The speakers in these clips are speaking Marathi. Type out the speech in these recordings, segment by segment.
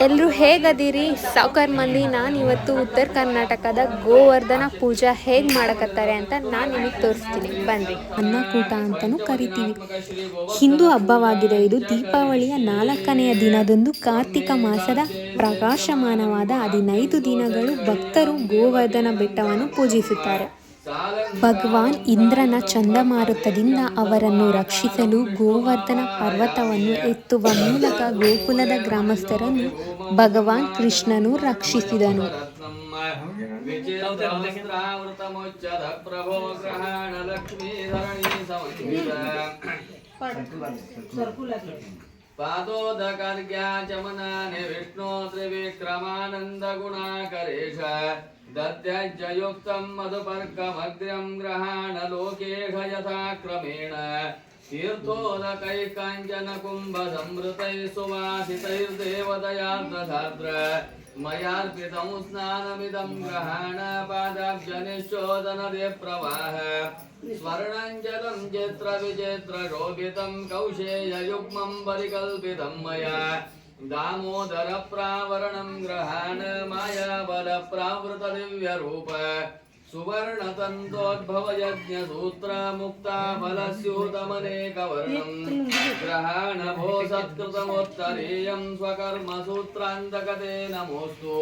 ಎಲ್ಲರೂ ಹೇಗದಿರಿ ಸಾವುಕಾರ ಮಂದಿ. ನಾನು ಇವತ್ತು ಉತ್ತರ ಕರ್ನಾಟಕದ ಗೋವರ್ಧನ ಪೂಜಾ ಹೇಗೆ ಮಾಡಕತ್ತಾರೆ ಅಂತ ನಾನು ನಿಮಗೆ ತೋರಿಸ್ತೀನಿ ಬನ್ನಿ. ಅನ್ನಕೂಟ ಅಂತಲೂ ಕರಿತೀವಿ. ಹಿಂದೂ ಹಬ್ಬವಾಗಿದೆ. ಇದು ದೀಪಾವಳಿಯ 4ನೆಯ ದಿನದಂದು ಕಾರ್ತಿಕ ಮಾಸದ ಪ್ರಕಾಶಮಾನವಾದ 15 ದಿನಗಳು ಭಕ್ತರು ಗೋವರ್ಧನ ಬೆಟ್ಟವನ್ನು ಪೂಜಿಸುತ್ತಾರೆ. ಭಗವಾನ್ ಇಂದ್ರನ ಚಂಡಮಾರುತದಿಂದ ಅವರನ್ನು ರಕ್ಷಿಸಲು ಗೋವರ್ಧನ ಪರ್ವತವನ್ನು ಎತ್ತುವ ಮೂಲಕ ಗೋಕುಲದ ಗ್ರಾಮಸ್ಥರನ್ನು ಭಗವಾನ್ ಕೃಷ್ಣನು ರಕ್ಷಿಸಿದನು. ಪಾದೋದಕರ್ಗ್ಯಾಚಮನಾನಿ ವಿಷ್ಣು ತ್ರಿವಿಕ್ರಮಾನಂದ ಗುಣಾಕರೇಶ ದತ್ಯಜ್ಜಯುಕ್ತಂ ಮಧುಪರ್ಕಮಗ್ರ್ಯಂ ಗ್ರಹಾಣ ಲೋಕೇಶ ಯಥಾ ಕ್ರಮೇಣ ತೀರ್ಥೋದಕೈ ಕಾಂಚನ ಕುಂಭ ಸಂವೃತೈ ಸುವಾಸಿತೈರ್ದೇವದಯಾರ್ಧಧಾದ್ರ ಮಯಾರ್ಪಿತಂ ಸ್ನಾನಮಿದಂ ಗ್ರಹಾಣ ಪಾದಾಬ್ಜನಿಶ್ಚೋದನದೇ ಪ್ರವಾಹ ಸ್ವರ್ಣಂಜಲಂ ಚಿತ್ರ ವಿಚಿತ್ರ ಶೋಭಿತಂ ಕೌಶೇಯಯುಗ್ಮಂ ಪರಿಕಲ್ಪಿತಂ ಮಯಾ दामोदर प्रावरणं ग्रहाण मायाबल प्रावृत दिव्य रूप सुवर्ण तंतोद्भव यज्ञ सूत्र मुक्ता बलस्यूतमनेक वर्णं ग्रहाण भो सत्कृतमोत्तरीयं स्वकर्म सूत्रान्तकते नमोस्तु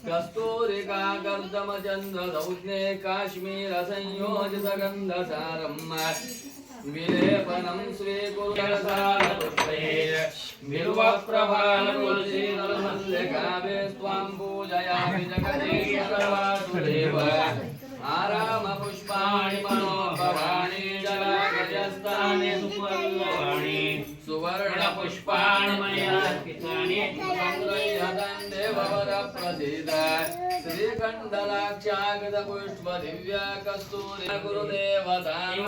कस्तूरिका कर्दम चंद्र दौज्ञे काश्मीर संयोजित गंधसारम् विलेपनं स्वीकुरुसारपुष्पे बिल्वप्रभालतुलसीदलमल्लिकाभे स्वां पूजयामि जगदीश्वरवासुदेव आरामपुष्पाणि मनोभवाणि जलागजस्तानि सुपल्लवाणि सुवर्णपुष्पाणि मयार्पितानि संग्रह्यतां देववरप्रसीद श्रीकण्डलाक्षागतपुष्पदिव्य कस्तूरि गुरुदेवतान्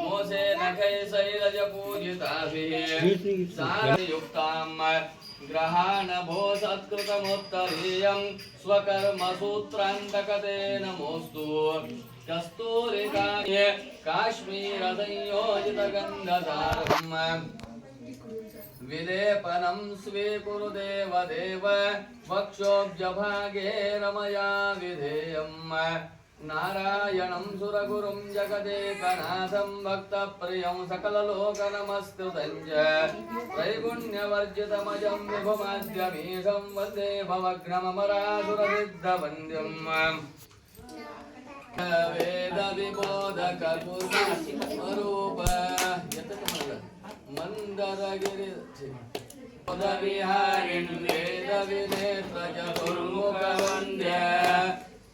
मोसे नखै शैलज पूजिताभिः सारयुक्तां ग्रहाण भो सत्कृतमुत्तरीयं स्वकर्मसूत्रान्तकते नमोस्तु कस्तूरिकाय काश्मीर संयोजितगन्धसारम् विलेपनं स्वीकुरु देवदेव वक्षोब्जभागे रमया विधेयम् नारायणं सुरगुरुं जगदेकनाथं भक्तप्रियं सकललोकनमस्कृतं च त्रैगुण्यवर्जितमजं विभुमाद्यमीशं वन्दे भवघ्नममरासुरसिद्धवन्द्यम् वेदविबोधकपुरुषरूप मन्दरगिरि विहारिन् वेदविनेत्रचतुर्मुखवन्द्य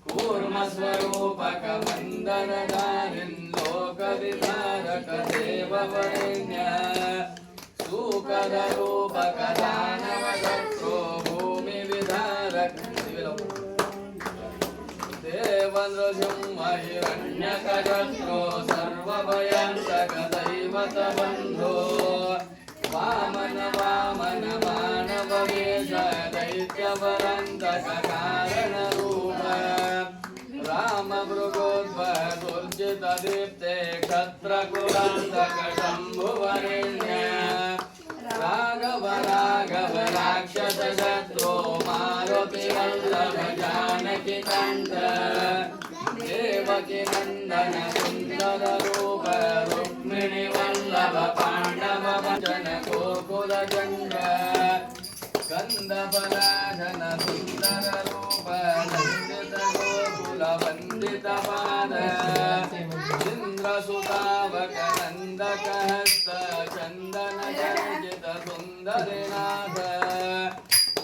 कूर्मस्वरूपकमन्दरधारिन् लोकविधारकदेववरेण्य सूकररूपकदानवशत्रो भूमिविधारक देवनृसिंहहिरण्यकशत्रो सर्वभयन्तकदैवतबन्धो वामन वामन मानववेश दैत्यवरन्तककारणरूप रामभृगोद्वहदुर्जितदीप्ते क्षत्रकुलान्तकशम्भुवरेण्य राघव राघव राक्षसशत्रो मारुतिवल्लभ जानकीकान्त देवकी नन्दन सुन्दर रूप रुक्मिणी वल्लभ पाण्डव वचन गोकुलचन्द्र कंदफलासन सुन्दर रूप नन्दित गोकुल वन्दित पाद इंद्रसुतावक नन्दक हस्त चन्दन चर्चित सुन्दरनाथ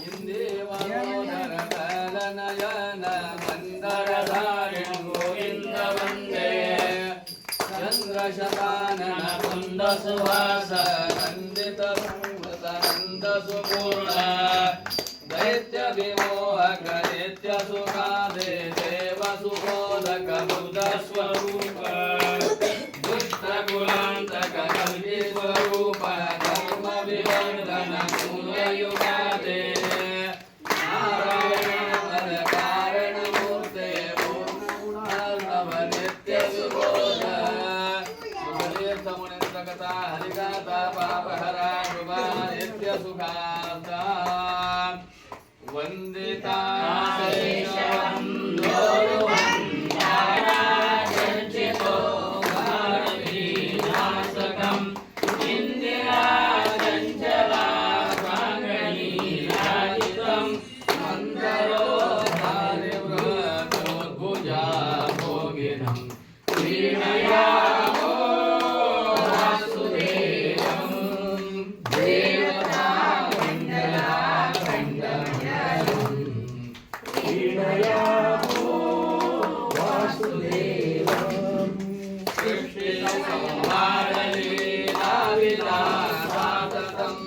इंदेवनोदर कलनयन मन्दरधारिण गोविन्द वन्दे चन्द्रशतानन कुन्द सुवास नन्दित नन्द सुपूर्ण दैत्य विमोहक नित्य सुखादे देव सुबोधक बुध स्वरूप दुष्टकुलान्तक कल्पि स्वरूप धर्म विवर्धन मूलयुगादे नारायण कारणमूर्ते पूर्णर्णव नित्य सुबोध सुखतीर्थमुनिन्द्रकथा हरिगाथा पापहरा शुभा नित्य सुखार्था योगिनं प्रीणयामो वासुदेवं देवतामण्डलाखण्डमण्डलं प्रीणयामो वासुदेवं सृष्टिसंहारलीलाविलासाततम्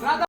राधा